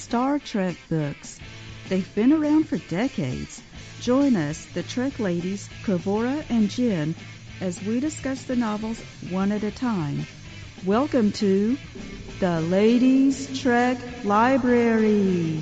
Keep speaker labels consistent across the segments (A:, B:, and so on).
A: Star Trek books. They've been around for decades. Join us, the Trek ladies, Kavura and Jen, as we discuss the novels one at a time. Welcome to the Ladies Trek Library.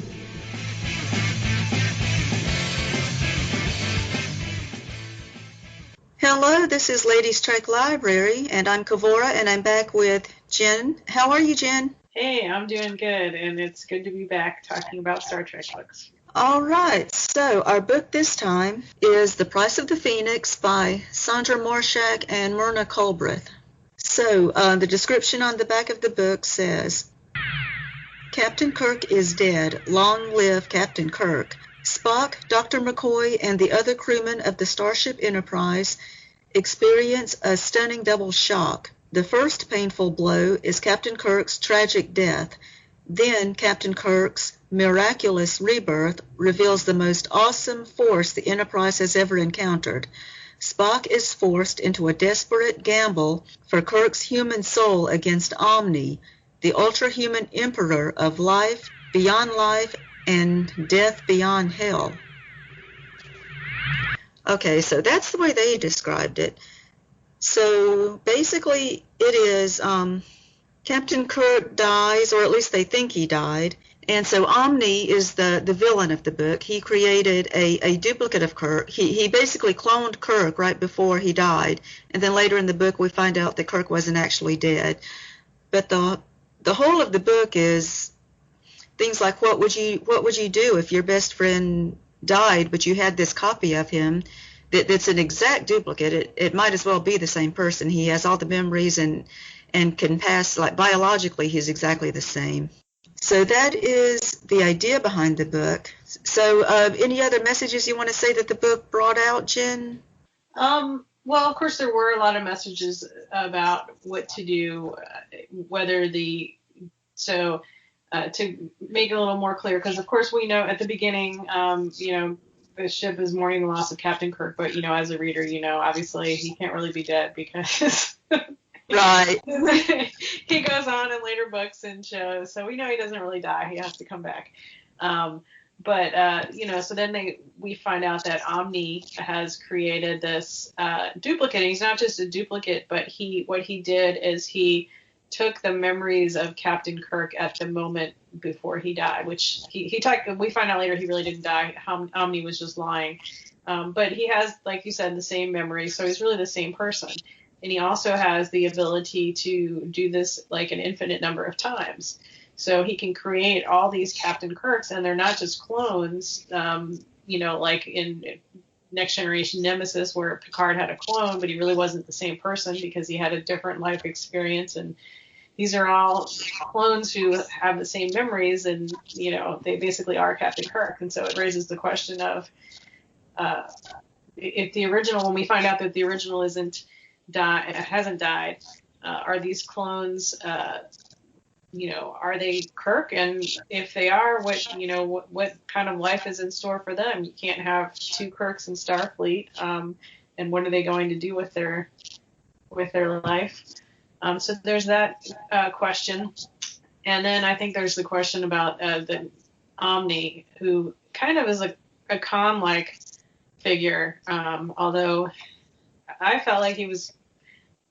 B: Hello, this is Ladies Trek Library, and I'm Kavura, and I'm back with Jen. How are you, Jen?
C: Hey, I'm doing good, and it's good to be back talking about Star Trek books.
B: All right, so our book this time is The Price of the Phoenix by Sondra Marshak and Myrna Culbreath. So the description on the back of the book says, Captain Kirk is dead. Long live Captain Kirk. Spock, Dr. McCoy, and the other crewmen of the Starship Enterprise experience a stunning double shock. The first painful blow is Captain Kirk's tragic death. Then Captain Kirk's miraculous rebirth reveals the most awesome force the Enterprise has ever encountered. Spock is forced into a desperate gamble for Kirk's human soul against Omni, the ultra-human emperor of life, beyond life, and death beyond hell. Okay, so that's the way they described it. So basically it is Captain Kirk dies, or at least they think he died, and so Omni is the villain of the book. He created a duplicate of Kirk. He basically cloned Kirk right before he died, and then later in the book we find out that Kirk wasn't actually dead. But the whole of the book is things like what would you do if your best friend died but you had this copy of him that's an exact duplicate. It might as well be the same person. He has all the memories and can pass, like biologically he's exactly the same. So that is the idea behind the book. So any other messages you want to say that the book brought out, Jen?
C: Well, of course there were a lot of messages about what to do, to make it a little more clear, because of course we know at the beginning, the ship is mourning the loss of Captain Kirk, but as a reader, obviously he can't really be dead because
B: right.
C: He goes on in later books and shows, so we know he doesn't really die. He has to come back. So then we find out that Omni has created this duplicate. And he's not just a duplicate, but what he did is he took the memories of Captain Kirk at the moment before he died, which we find out later he really didn't die. Omni was just lying. But he has, like you said, the same memories, so he's really the same person. And he also has the ability to do this like an infinite number of times. So he can create all these Captain Kirks, and they're not just clones, like in Next Generation Nemesis where Picard had a clone, but he really wasn't the same person because he had a different life experience. And these are all clones who have the same memories, and, they basically are Captain Kirk. And so it raises the question of if the original, when we find out that the original hasn't died, are these clones, are they Kirk? And if they are, what kind of life is in store for them? You can't have two Kirks in Starfleet. And what are they going to do with their life? So there's that question. And then I think there's the question about the Omni, who kind of is a Khan-like figure, although I felt like he was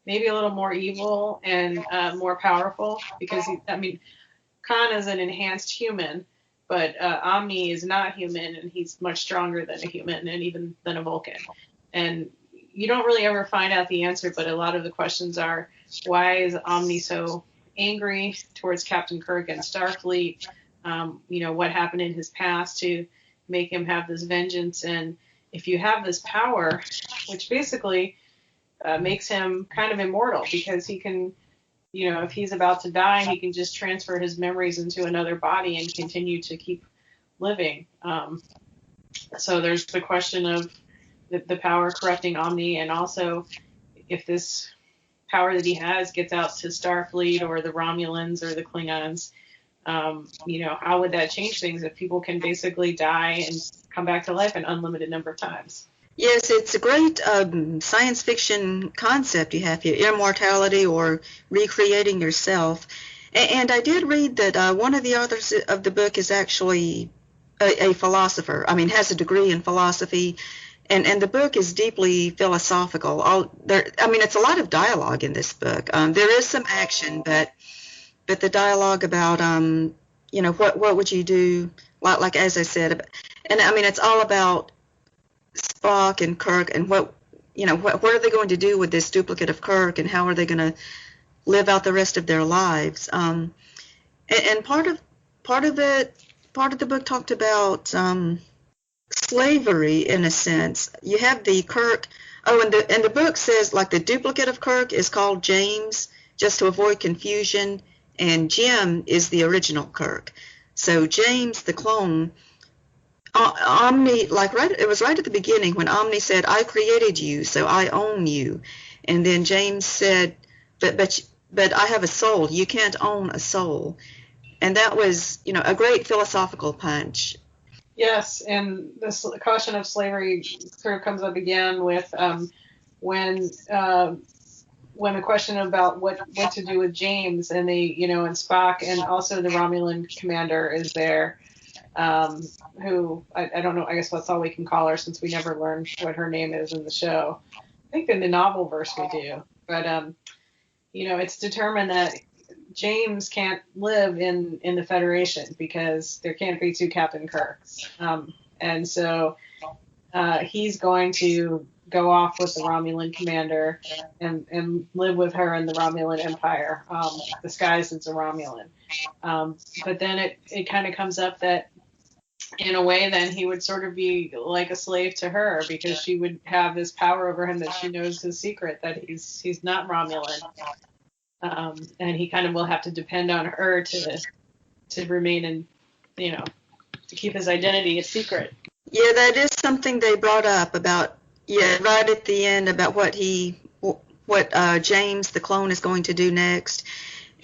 C: maybe a little more evil and more powerful, because Khan is an enhanced human, but Omni is not human, and he's much stronger than a human and even than a Vulcan. And you don't really ever find out the answer, but a lot of the questions are, why is Omni so angry towards Captain Kirk and Starfleet? What happened in his past to make him have this vengeance? And if you have this power, which basically makes him kind of immortal, because he can, if he's about to die, he can just transfer his memories into another body and continue to keep living. So there's the question of the power corrupting Omni, and also if this power that he has gets out to Starfleet or the Romulans or the Klingons, how would that change things if people can basically die and come back to life an unlimited number of times?
B: Yes, it's a great science fiction concept you have here, immortality or recreating yourself. And I did read that one of the authors of the book is actually a philosopher. I mean, has a degree in philosophy, and the book is deeply philosophical. I mean, it's a lot of dialogue in this book. There is some action, but the dialogue about what would you do, like as I said, and I mean, it's all about Spock and Kirk and what are they going to do with this duplicate of Kirk, and how are they going to live out the rest of their lives. And part of the book talked about slavery in a sense. You have the Kirk. Oh, and the book says like the duplicate of Kirk is called James, just to avoid confusion, and Jim is the original Kirk. So James, the clone, Omni, it was right at the beginning when Omni said, "I created you, so I own you," and then James said, "But I have a soul. You can't own a soul." And that was, a great philosophical punch.
C: Yes, and this question of slavery sort of comes up again with when the question about what to do with James and and Spock, and also the Romulan commander is there, who I don't know. I guess that's all we can call her since we never learned what her name is in the show. I think in the novel verse we do, but it's determined that James can't live in the Federation because there can't be two Captain Kirks. And so he's going to go off with the Romulan commander and live with her in the Romulan Empire, disguised as a Romulan. But then it kind of comes up that in a way then he would sort of be like a slave to her, because she would have this power over him that she knows his secret, that he's not Romulan. And he kind of will have to depend on her to remain in, to keep his identity a secret.
B: Yeah, that is something they brought up about, right at the end, about what James, the clone, is going to do next.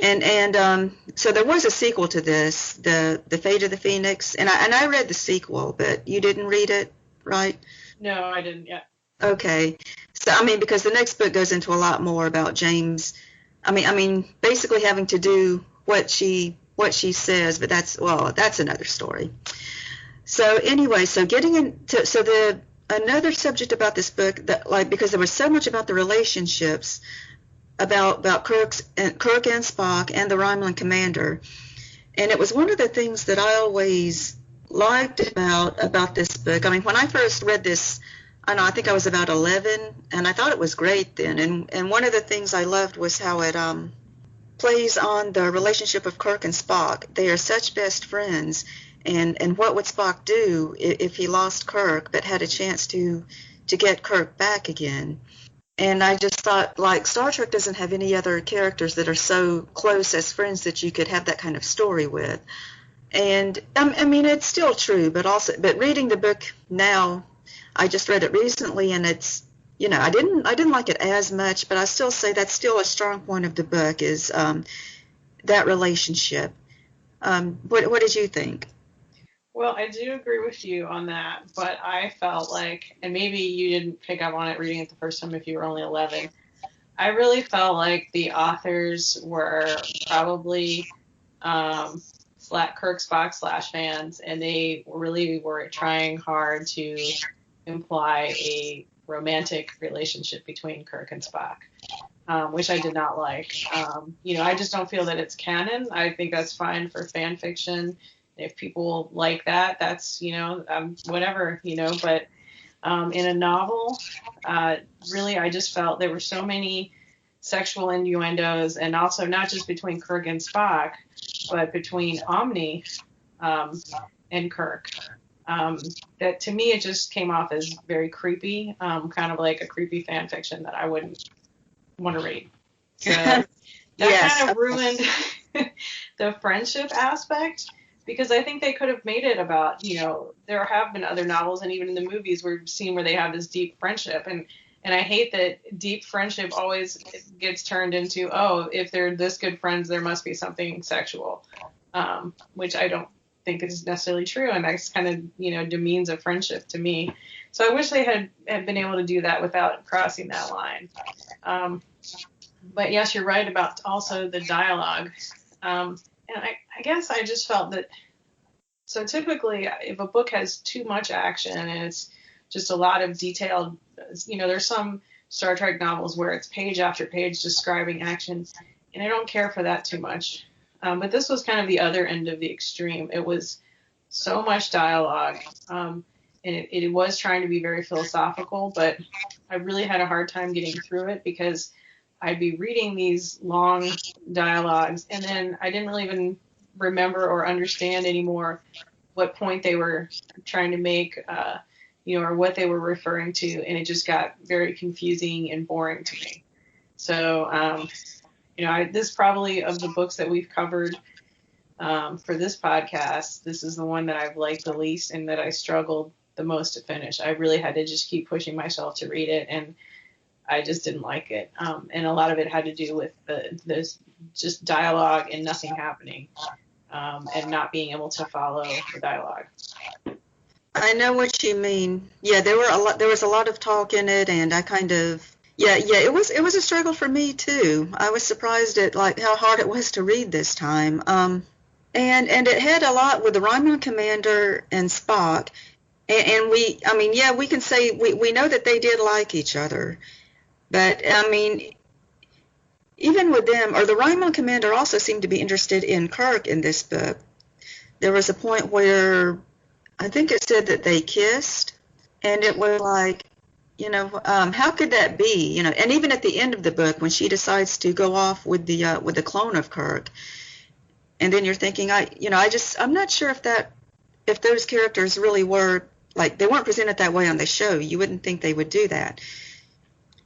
B: And so there was a sequel to this, the Fate of the Phoenix, and I read the sequel, but you didn't read it, right?
C: No, I didn't yet.
B: Okay. So, I mean, because the next book goes into a lot more about James. I mean, basically having to do what she says, but that's another story. So anyway, so getting into another subject about this book, that because there was so much about the relationships about Kirk and Spock and the Romulan commander, and it was one of the things that I always liked about this book. I mean, when I first read this, I think I was about 11, and I thought it was great then. And one of the things I loved was how it plays on the relationship of Kirk and Spock. They are such best friends, and what would Spock do if he lost Kirk but had a chance to get Kirk back again? And I just thought, Star Trek doesn't have any other characters that are so close as friends that you could have that kind of story with. And I mean, it's still true, but reading the book now, I just read it recently, and it's, I didn't like it as much, but I still say that's still a strong point of the book is that relationship. What did you think?
C: Well, I do agree with you on that, but I felt like, and maybe you didn't pick up on it reading it the first time if you were only 11, I really felt like the authors were probably Kirk Spock / fans, and they really were trying hard to imply a romantic relationship between Kirk and Spock, which I did not like. I just don't feel that it's canon. I think that's fine for fan fiction. If people like that, that's, whatever, but in a novel, really, I just felt there were so many sexual innuendos, and also not just between Kirk and Spock, but between Omni and Kirk. That to me, it just came off as very creepy, kind of like a creepy fan fiction that I wouldn't want to read. So that
B: Yes.
C: kind of ruined the friendship aspect, because I think they could have made it about, there have been other novels, and even in the movies we've seen where they have this deep friendship, and I hate that deep friendship always gets turned into, if they're this good friends, there must be something sexual, which I don't think is necessarily true, and that's kind of, demeans a friendship to me. So I wish they had been able to do that without crossing that line. But yes, you're right about also the dialogue. And I guess I just felt that, so typically if a book has too much action and it's just a lot of detailed, there's some Star Trek novels where it's page after page describing action, and I don't care for that too much. But this was kind of the other end of the extreme. It was so much dialogue, and it was trying to be very philosophical, but I really had a hard time getting through it because I'd be reading these long dialogues, and then I didn't really even remember or understand anymore what point they were trying to make, or what they were referring to, and it just got very confusing and boring to me. So, this probably, of the books that we've covered for this podcast, this is the one that I've liked the least and that I struggled the most to finish. I really had to just keep pushing myself to read it, and I just didn't like it. And a lot of it had to do with this just dialogue and nothing happening, and not being able to follow the dialogue.
B: I know what you mean. Yeah, there was a lot of talk in it, and I kind of, it was a struggle for me too. I was surprised at how hard it was to read this time. And it had a lot with the Ryman Commander and Spock, and we can say we know that they did like each other, but even with them, or the Ryman Commander also seemed to be interested in Kirk in this book. There was a point where I think it said that they kissed, and it was like, how could that be? And even at the end of the book, when she decides to go off with the clone of Kirk, and then you're thinking, I'm not sure if those characters really were, they weren't presented that way on the show. You wouldn't think they would do that.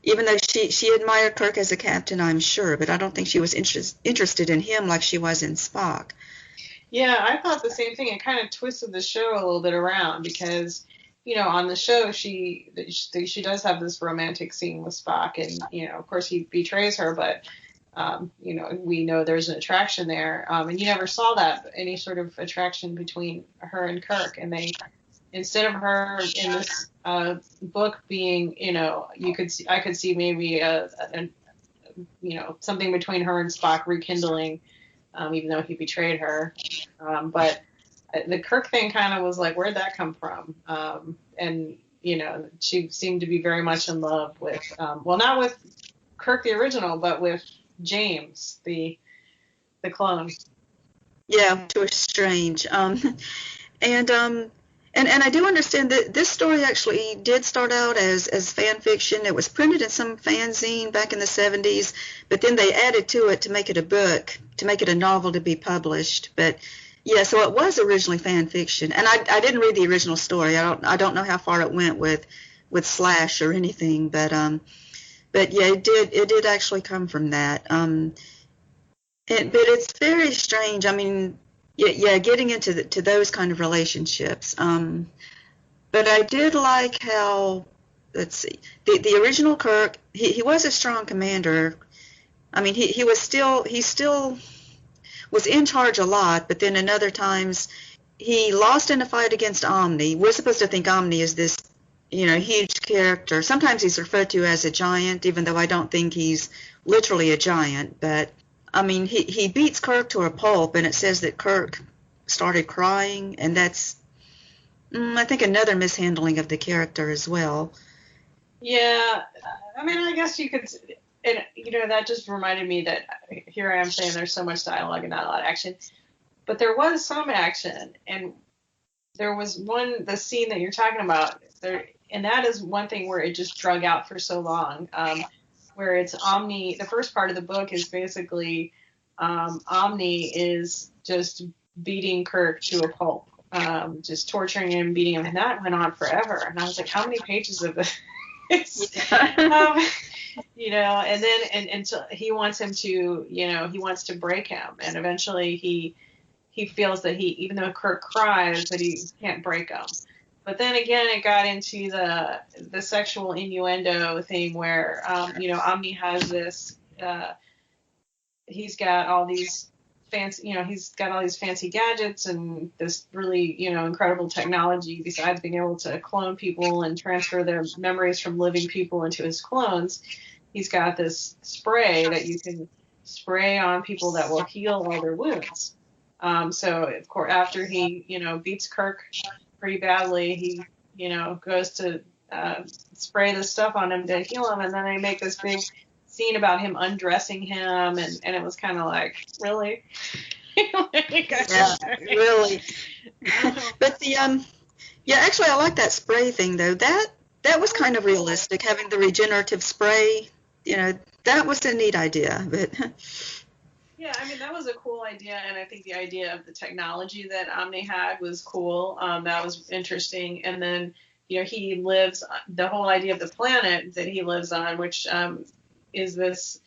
B: Even though she admired Kirk as a captain, I'm sure, but I don't think she was interested in him like she was in Spock.
C: Yeah, I thought the same thing. It kind of twisted the show a little bit around because, on the show she does have this romantic scene with Spock, and of course he betrays her, but we know there's an attraction there, and you never saw that any sort of attraction between her and Kirk, and they, instead of her in this book being, I could see maybe something between her and Spock rekindling, even though he betrayed her. But the Kirk thing kind of was like, where'd that come from? And she seemed to be very much in love with, not with Kirk the original, but with James, the clone.
B: Yeah, which was strange. And I do understand that this story actually did start out as fan fiction. It was printed in some fanzine back in the 70s, but then they added to it to make it a book, to make it a novel to be published. But yeah, so it was originally fan fiction, and I didn't read the original story. I don't know how far it went with Slash or anything, but yeah, it did actually come from that. But it's very strange. Getting into to those kind of relationships. But I did like how, let's see, the original Kirk, he was a strong commander. He still was in charge a lot, but then in other times he lost in a fight against Omni. We're supposed to think Omni is this, huge character. Sometimes he's referred to as a giant, even though I don't think he's literally a giant, but he beats Kirk to a pulp, and it says that Kirk started crying, and that's, I think, another mishandling of the character as well.
C: Yeah, I guess you could, and that just reminded me that here I am saying there's so much dialogue and not a lot of action, but there was some action, and there was the scene that you're talking about there, and that is one thing where it just drug out for so long. Where it's Omni, the first part of the book is basically Omni is just beating Kirk to a pulp, just torturing him, beating him, and that went on forever. And I was like, how many pages of this? And then until he wants him to, he wants to break him, and eventually he feels that even though Kirk cries, that he can't break him. But then again, it got into the sexual innuendo thing where, Omni has this, he's got all these fancy gadgets and this really, incredible technology besides being able to clone people and transfer their memories from living people into his clones. He's got this spray that you can spray on people that will heal all their wounds. So of course, after he, beats Kirk pretty badly, he, goes to spray the stuff on him to heal him, and then they make this big scene about him undressing him, and it was kind of like, really?
B: Yeah, really. But actually, I like that spray thing though. That was kind of realistic, having the regenerative spray. That was a neat idea. But
C: yeah, I mean, that was a cool idea, and I think the idea of the technology that Omni had was cool. That was interesting. And then, he lives, the whole idea of the planet that he lives on, which is this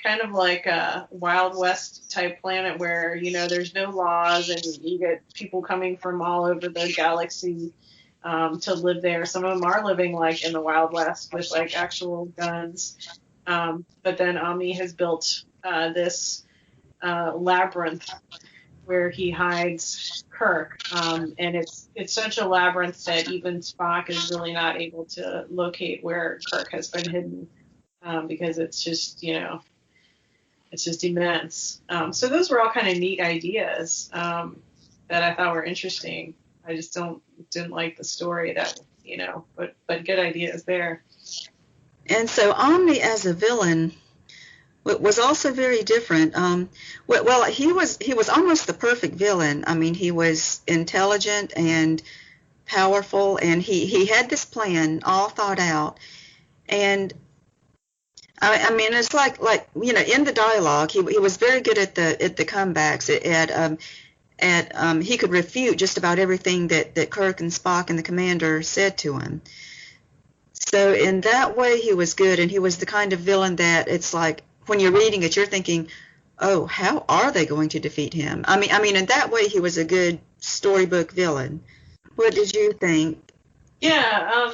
C: kind of like a Wild West type planet where, there's no laws, and you get people coming from all over the galaxy to live there. Some of them are living like in the Wild West with like actual guns. But then Omni has built this labyrinth where he hides Kirk, and it's such a labyrinth that even Spock is really not able to locate where Kirk has been hidden, because it's just it's just immense. So those were all kind of neat ideas that I thought were interesting. I just didn't like the story that but good ideas there.
B: And so Omni as a villain was also very different. Well, he was almost the perfect villain. I mean, he was intelligent and powerful, and he had this plan all thought out. And I mean, it's like in the dialogue, he was very good at the comebacks. He could refute just about everything that Kirk and Spock and the commander said to him. So in that way, he was good, and he was the kind of villain that it's like, when you're reading it, you're thinking, oh, how are they going to defeat him? I mean, in that way, he was a good storybook villain. What did you think?
C: Yeah,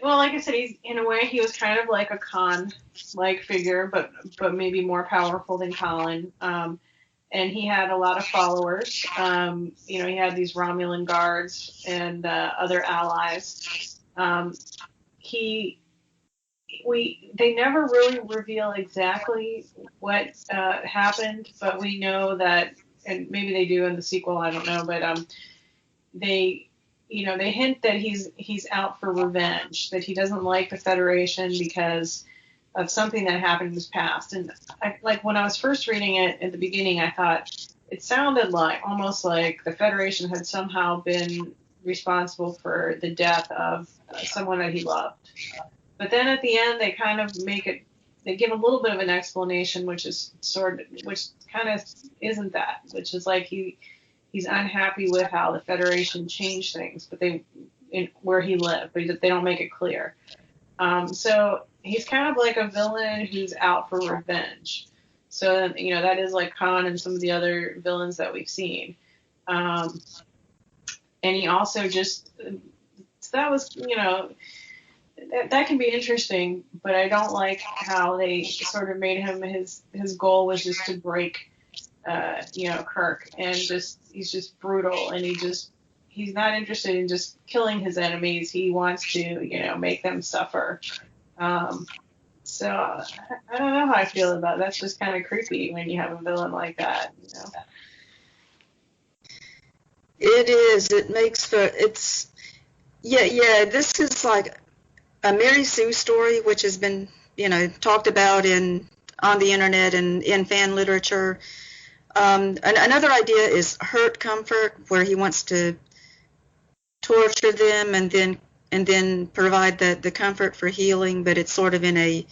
C: well, like I said, in a way, he was kind of like a Khan-like figure, but maybe more powerful than Colin. And he had a lot of followers. He had these Romulan guards and other allies. They never really reveal exactly what happened, but we know that, and maybe they do in the sequel, I don't know, but they hint that he's out for revenge, that he doesn't like the Federation because of something that happened in his past. And when I was first reading it at the beginning, I thought it sounded almost like the Federation had somehow been responsible for the death of someone that he loved. But then at the end, they kind of they give a little bit of an explanation, which kind of isn't that, which is like he's unhappy with how the Federation changed things, but where he lived, but they don't make it clear. So he's kind of like a villain who's out for revenge. So, that is like Khan and some of the other villains that we've seen. And he also that was, that can be interesting, but I don't like how they sort of made him, his goal was just to break, Kirk, and he's just brutal, and he's not interested in just killing his enemies. He wants to, make them suffer. So I don't know how I feel about it. That's just kind of creepy when you have a villain like that,
B: It is. It makes for this is like a Mary Sue story, which has been, talked about on the internet and in fan literature. Another idea is hurt comfort, where he wants to torture them and then provide the comfort for healing, but it's sort of in a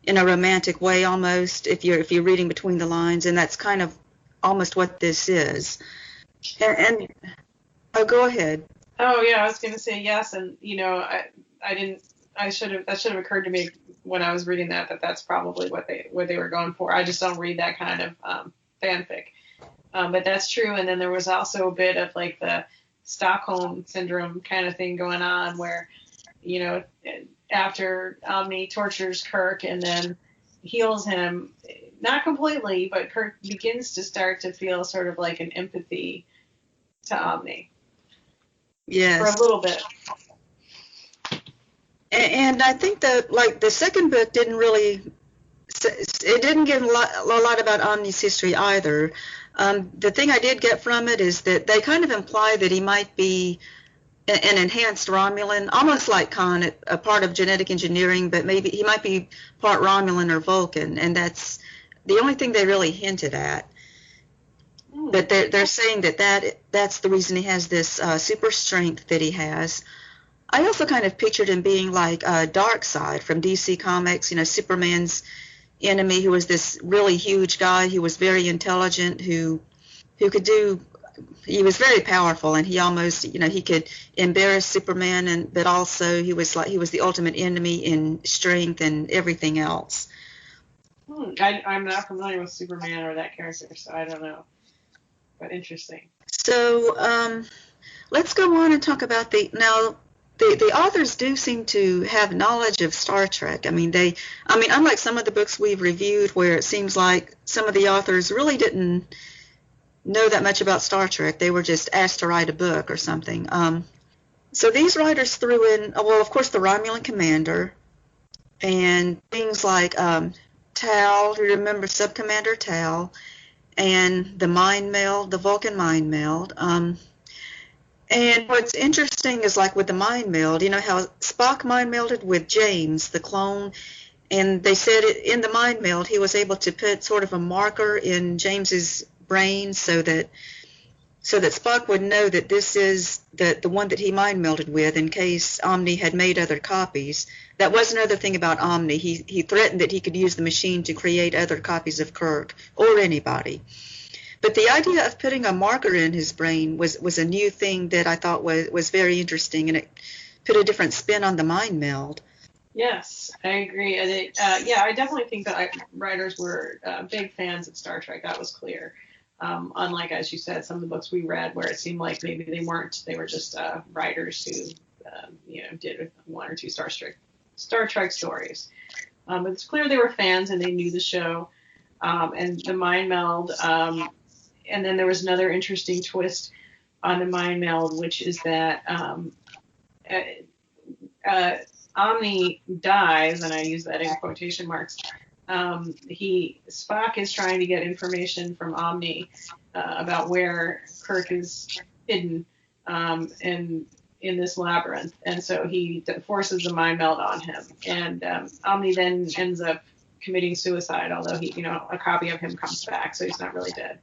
B: romantic way almost, if you're reading between the lines, and that's kind of almost what this is. And oh, go ahead.
C: Oh yeah, I was going to say yes, and that should have occurred to me when I was reading that that's probably what they were going for. I just don't read that kind of fanfic, but that's true. And then there was also a bit of like the Stockholm syndrome kind of thing going on, where after Omni tortures Kirk and then heals him, not completely, but Kirk begins to start to feel sort of like an empathy to Omni.
B: Yes.
C: For a little bit.
B: And I think that the second book didn't really So it didn't give a lot about Omni's history either. The thing I did get from it is that they kind of imply that he might be an enhanced Romulan, almost like Khan, a part of genetic engineering, but maybe he might be part Romulan or Vulcan, and that's the only thing they really hinted at. But they're saying that's the reason he has this super strength that he has. I also kind of pictured him being like Darkseid from DC Comics, Superman's enemy, who was this really huge guy who was very intelligent, who could do. He was very powerful, and he almost, he could embarrass Superman, but also he was the ultimate enemy in strength and everything else.
C: I'm not familiar with Superman or that character, so I don't know. But interesting.
B: So let's go on and talk about the authors do seem to have knowledge of Star Trek. I mean, unlike some of the books we've reviewed where it seems like some of the authors really didn't know that much about Star Trek. They were just asked to write a book or something. So these writers threw in, well, of course, the Romulan commander and things like Tal, you remember Subcommander Tal, and the mind meld, the Vulcan mind meld. And what's interesting is, like with the mind meld, how Spock mind melded with James, the clone, and they said in the mind meld he was able to put sort of a marker in James's brain so that Spock would know that this is the one that he mind melded with in case Omni had made other copies. That was another thing about Omni. He threatened that he could use the machine to create other copies of Kirk or anybody. But the idea of putting a marker in his brain was a new thing that I thought was very interesting, and it put a different spin on the mind meld.
C: Yes, I agree. And I definitely think that writers were big fans of Star Trek. That was clear. Unlike, as you said, some of the books we read where it seemed like maybe they weren't. They were just writers who, did one or two Star Trek stories. But it's clear they were fans and they knew the show. And the mind meld. And then there was another interesting twist on the mind meld, which is that Omni dies, and I use that in quotation marks. Spock is trying to get information from Omni about where Kirk is hidden in this labyrinth, and so he forces the mind meld on him, and Omni then ends up committing suicide, although a copy of him comes back, so he's not really dead.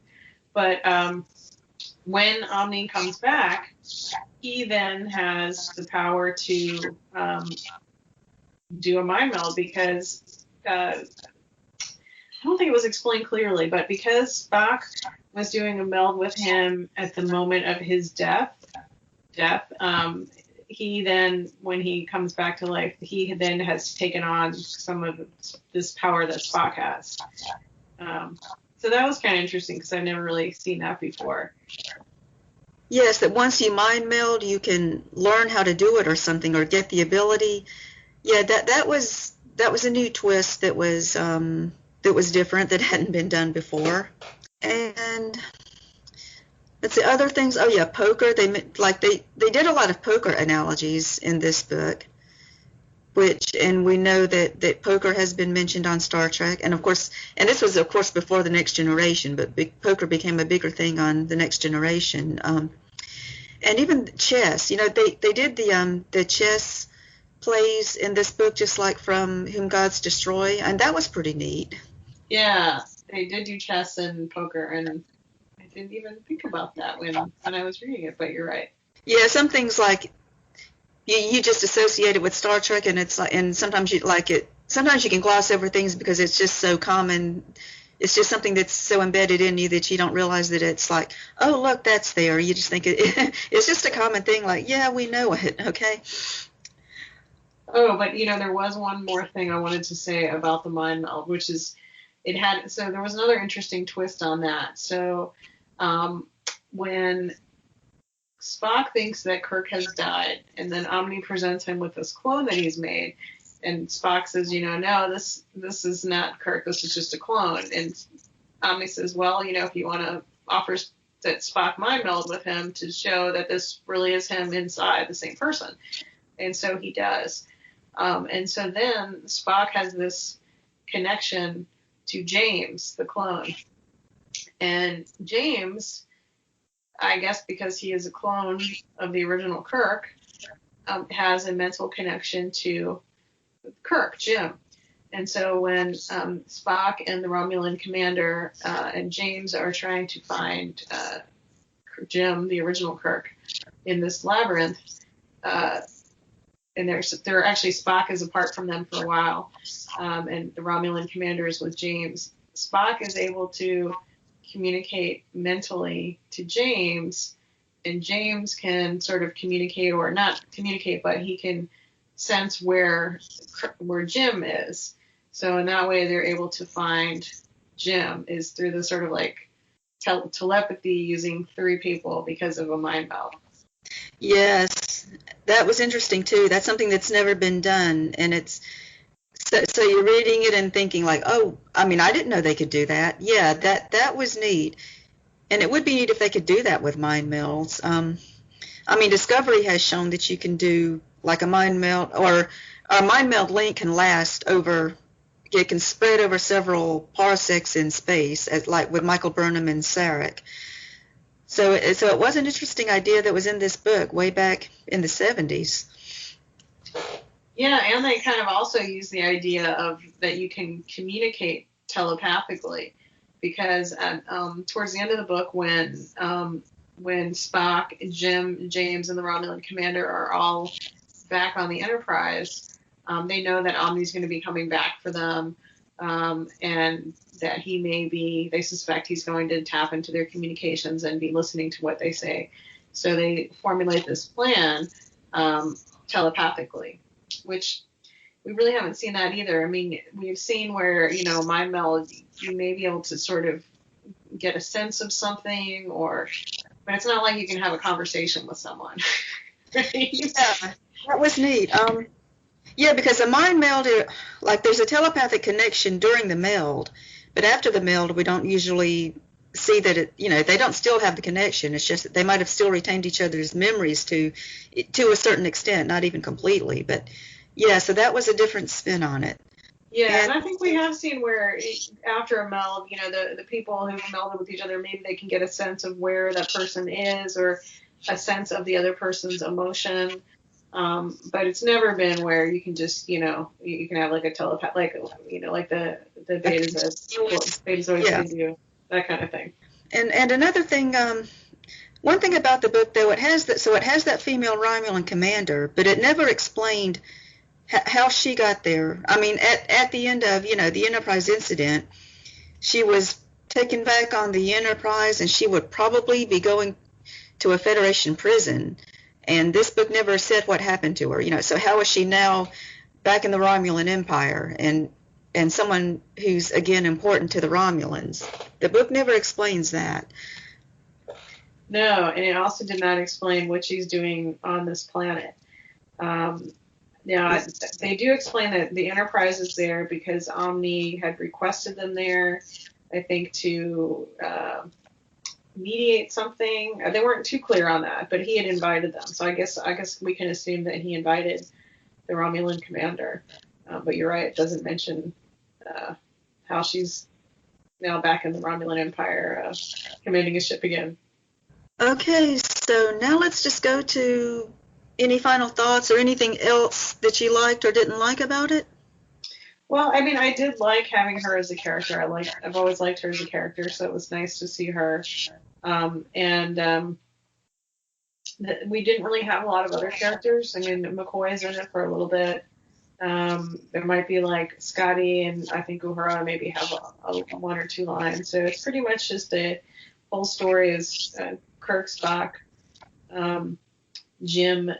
C: But when Omni comes back, he then has the power to do a mind meld because I don't think it was explained clearly, but because Spock was doing a meld with him at the moment of his death, he then, when he comes back to life, he then has taken on some of this power that Spock has. So that was kind of interesting because I've never really seen that before.
B: Yes, that once you mind meld, you can learn how to do it or something, or get the ability. Yeah, that was a new twist that was different, that hadn't been done before. And let's see, other things. Oh yeah, poker. They did a lot of poker analogies in this book, and we know that poker has been mentioned on Star Trek, and of course, and this was of course before the Next Generation, but poker became a bigger thing on the Next Generation, and even chess. They did the chess plays in this book, just like from Whom Gods Destroy, and that was pretty neat.
C: Yeah, they did do chess and poker, and I didn't even think about that when I was reading it, but you're right.
B: Yeah, some things like you just associate it with Star Trek, and it's like, and sometimes you like it. Sometimes you can gloss over things because it's just so common. It's just something that's so embedded in you that you don't realize that it's like, oh look, that's there. You just think it's just a common thing. Like, yeah, we know it. Okay.
C: Oh, but there was one more thing I wanted to say about the mind meld, which is so there was another interesting twist on that. So when Spock thinks that Kirk has died, and then Omni presents him with this clone that he's made, and Spock says, no, this is not Kirk, this is just a clone. And Omni says, well, if you want to offer that Spock mind meld with him to show that this really is him inside, the same person. And so he does. And so then Spock has this connection to James, the clone. And James, I guess because he is a clone of the original Kirk, has a mental connection to Kirk, Jim. And so when Spock and the Romulan commander and James are trying to find Jim, the original Kirk, in this labyrinth, and they're actually, Spock is apart from them for a while, and the Romulan commander is with James. Spock is able to communicate mentally to James, and James can sort of communicate, or not communicate, but he can sense where Jim is. So in that way, they're able to find Jim, is through the sort of like telepathy using three people because of a mind meld.
B: Yes, that was interesting too. That's something that's never been done, and it's so you're reading it and thinking like, oh, I mean, I didn't know they could do that. Yeah, that was neat, and it would be neat if they could do that with mind melds. I mean, Discovery has shown that you can do like a mind meld, or a mind meld link can last over. It can spread over several parsecs in space, as like with Michael Burnham and Sarek. So it was an interesting idea that was in this book way back in the 70s.
C: Yeah, and they kind of also use the idea of that you can communicate telepathically, because towards the end of the book, when Spock, Jim, James, and the Romulan commander are all back on the Enterprise, they know that Omni's going to be coming back for them, and that they suspect he's going to tap into their communications and be listening to what they say. So they formulate this plan telepathically, which we really haven't seen that either. I mean, we've seen where, mind meld, you may be able to sort of get a sense of something, but it's not like you can have a conversation with someone.
B: Yeah, that was neat. Yeah, because a mind meld, like there's a telepathic connection during the meld, but after the meld, we don't usually see that they don't still have the connection. It's just that they might have still retained each other's memories to a certain extent, not even completely. But yeah, so that was a different spin on it.
C: Yeah, and I think we have seen where after a meld, the people who've melded with each other, maybe they can get a sense of where that person is, or a sense of the other person's emotion. But it's never been where you can just, you can have like a telepath, like the Betazoids can do, that kind of thing.
B: And another thing, one thing about the book though, it has that female Romulan commander, but it never explained how she got there. I mean, at the end of, the Enterprise incident, she was taken back on the Enterprise, and she would probably be going to a Federation prison. And this book never said what happened to her, so how is she now back in the Romulan Empire and someone who's, again, important to the Romulans? The book never explains that.
C: No, and it also did not explain what she's doing on this planet. Now, they do explain that the Enterprise is there because Omni had requested them there, I think, to mediate something. They weren't too clear on that, but he had invited them. So I guess we can assume that he invited the Romulan commander. But you're right, it doesn't mention how she's now back in the Romulan Empire, commanding a ship again.
B: Okay, so now let's just go to any final thoughts or anything else that you liked or didn't like about it.
C: Well, I mean, I did like having her as a character. I've always liked her as a character, so it was nice to see her. We didn't really have a lot of other characters. I mean, McCoy's in it for a little bit. There might be like Scotty and I think Uhura maybe have a one or two lines. So it's pretty much just the whole story is Kirk, Spock, Jim,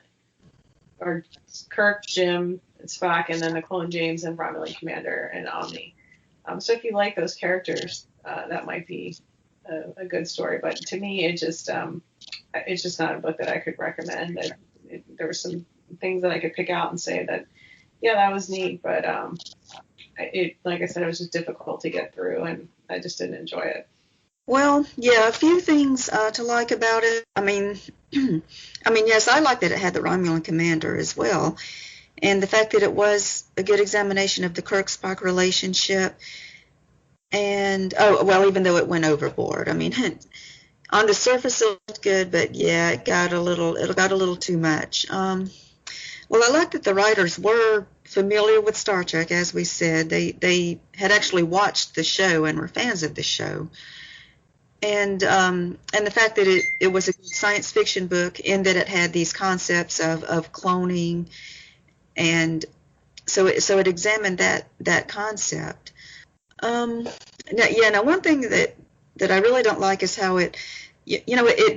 C: or Kirk, Jim, Spock, and then the clone James and Romulan Commander and Omni. So if you like those characters, that might be a good story. But to me, it's just not a book that I could recommend. There were some things that I could pick out and say that, yeah, that was neat. But like I said, it was just difficult to get through, and I just didn't enjoy it.
B: Well, yeah, a few things to like about it. I mean, yes, I like that it had the Romulan commander as well. and the fact that it was a good examination of the Kirk-Spock relationship. And, even though it went overboard. I mean, on the surface it looked good, but yeah, it got a little too much. Well, I like that the writers were familiar with Star Trek, as we said. They had actually watched the show and were fans of the show. And the fact that it was a science fiction book in that it had these concepts of cloning, and so it examined that concept. Now one thing that I really don't like is how it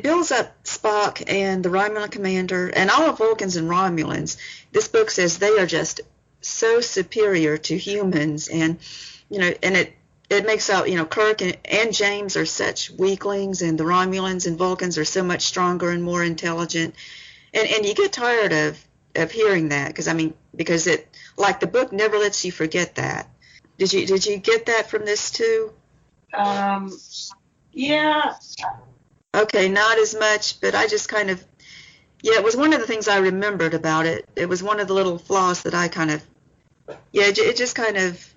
B: builds up Spock and the Romulan commander and all of Vulcans and Romulans. This book says they are just so superior to humans, and it makes out, Kirk and James are such weaklings, and the Romulans and Vulcans are so much stronger and more intelligent. And you get tired of hearing that, because it, like, the book never lets you forget that. Did you get that from this too?
C: Yeah.
B: Okay, not as much, but I just kind of, it was one of the things I remembered about it. It was one of the little flaws that I kind of, it just kind of,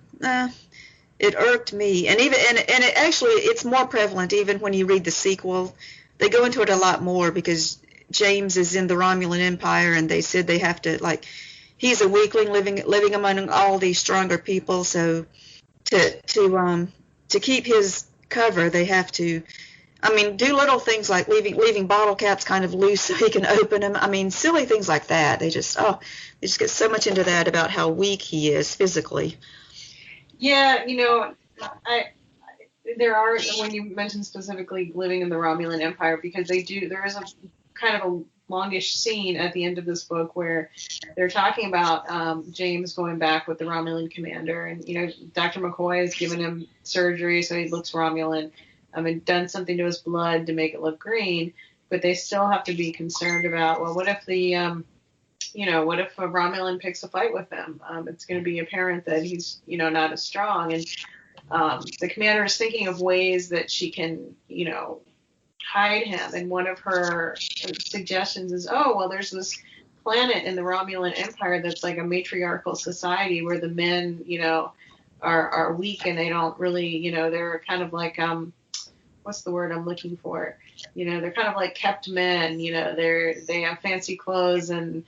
B: it irked me. And it actually, it's more prevalent even when you read the sequel. They go into it a lot more because James is in the Romulan Empire, and they said they have to, like, he's a weakling living among all these stronger people. So to keep his cover, they have to, do little things like leaving bottle caps kind of loose so he can open them. Silly things like that. They just get so much into that about how weak he is physically.
C: Yeah, there are, when you mentioned specifically living in the Romulan Empire, because there is a kind of a longish scene at the end of this book where they're talking about James going back with the Romulan commander, and Dr. McCoy has given him surgery so he looks Romulan, and done something to his blood to make it look green, but they still have to be concerned about, well, what if what if a Romulan picks a fight with him? It's going to be apparent that he's not as strong, and the commander is thinking of ways that she can hide him, and one of her suggestions is, there's this planet in the Romulan Empire that's like a matriarchal society where the men are weak, and they don't really they're kind of like what's the word I'm looking for, they're kind of like kept men, they have fancy clothes, and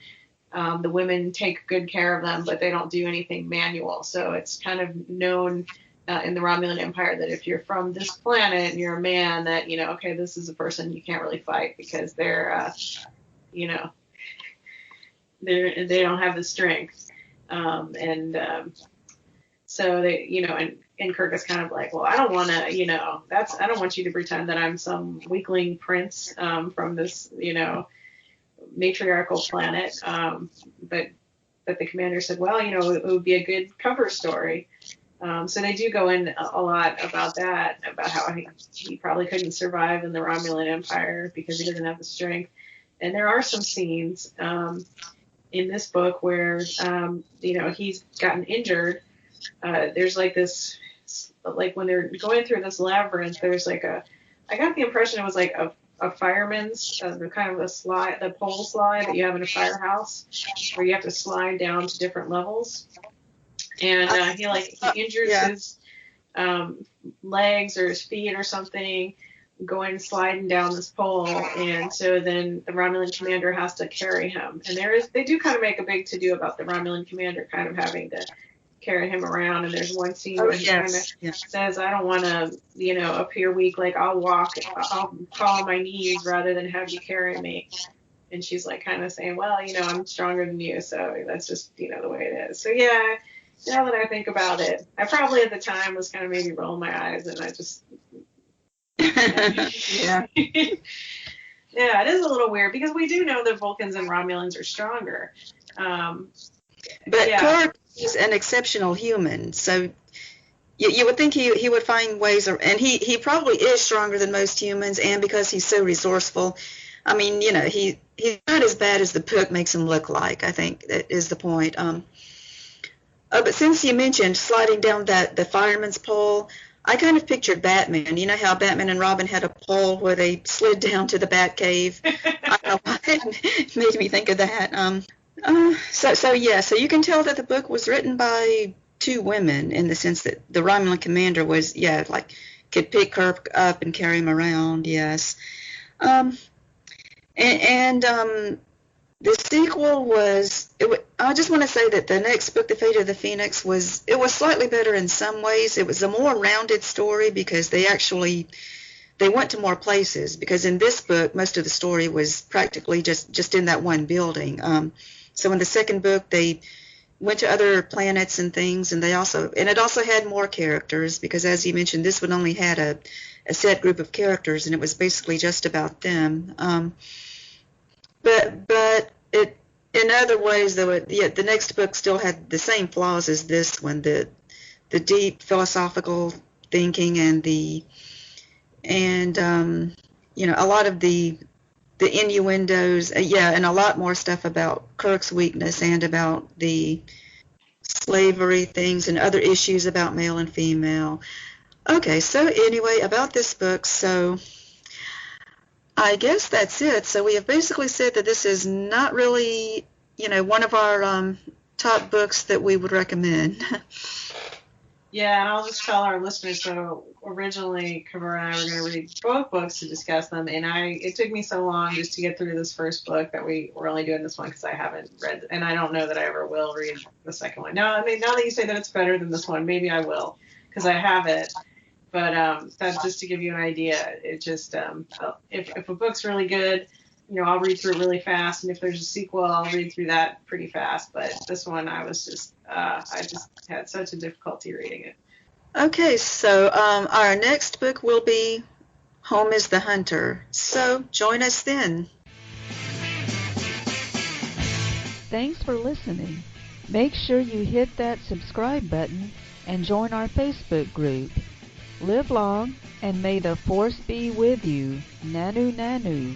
C: the women take good care of them, but they don't do anything manual. So it's kind of known in the Romulan Empire that if you're from this planet and you're a man, that okay, this is a person you can't really fight because they're they don't have the strength, so they and Kirk is kind of like, well, I don't want to I don't want you to pretend that I'm some weakling prince from this matriarchal planet, but the commander said, well, it would be a good cover story. So they do go in a lot about that, about how he probably couldn't survive in the Romulan Empire because he doesn't have the strength. And there are some scenes in this book where, he's gotten injured. There's like this, like when they're going through this labyrinth, there's like I got the impression it was like a fireman's, the kind of the pole slide that you have in a firehouse, where you have to slide down to different levels. And he injured his legs or his feet or something going sliding down this pole, and so then the Romulan commander has to carry him. And they do kind of make a big to-do about the Romulan commander kind of having to carry him around. And there's one scene where he kind of says, I don't want to, appear weak, like I'll fall on my knees rather than have you carry me. And she's like kind of saying, well, I'm stronger than you, so that's just, the way it is. So yeah, now that I think about it, I probably at the time was kind of maybe rolling my eyes, and I just
B: yeah.
C: Yeah, it is a little weird because we do know that Vulcans and Romulans are stronger.
B: But Kirk is an exceptional human, so you would think he would find ways, and he probably is stronger than most humans, and because he's so resourceful, he's not as bad as the book makes him look like. I think that is the point. But since you mentioned sliding down the fireman's pole, I kind of pictured Batman. You know how Batman and Robin had a pole where they slid down to the Batcave? I don't know why it made me think of that. So you can tell that the book was written by two women in the sense that the Romulan commander was, like could pick Kirk up and carry him around, yes. The sequel was, I just want to say that the next book, The Fate of the Phoenix, was slightly better in some ways. It was a more rounded story because they went to more places, because in this book, most of the story was practically just in that one building. So in the second book, they went to other planets and things, and it also had more characters, because as you mentioned, this one only had a set group of characters, and it was basically just about them. But in other ways, though, the next book still had the same flaws as this one, the deep philosophical thinking and a lot of the innuendos, and a lot more stuff about Kirk's weakness and about the slavery things and other issues about male and female. Okay, so anyway, about this book, so I guess that's it. So we have basically said that this is not really, one of our top books that we would recommend.
C: Yeah, and I'll just tell our listeners, so originally Kavura and I were going to read both books to discuss them, and it took me so long just to get through this first book that we're only doing this one because I haven't read, and I don't know that I ever will read the second one. Now, now that you say that it's better than this one, maybe I will, because I have it. But that's just to give you an idea. It just, if a book's really good, I'll read through it really fast, and if there's a sequel, I'll read through that pretty fast. But this one, I just had such a difficulty reading it.
B: Okay, so our next book will be Home is the Hunter. So join us then.
A: Thanks for listening. Make sure you hit that subscribe button and join our Facebook group. Live long, and may the force be with you. Nanu Nanu.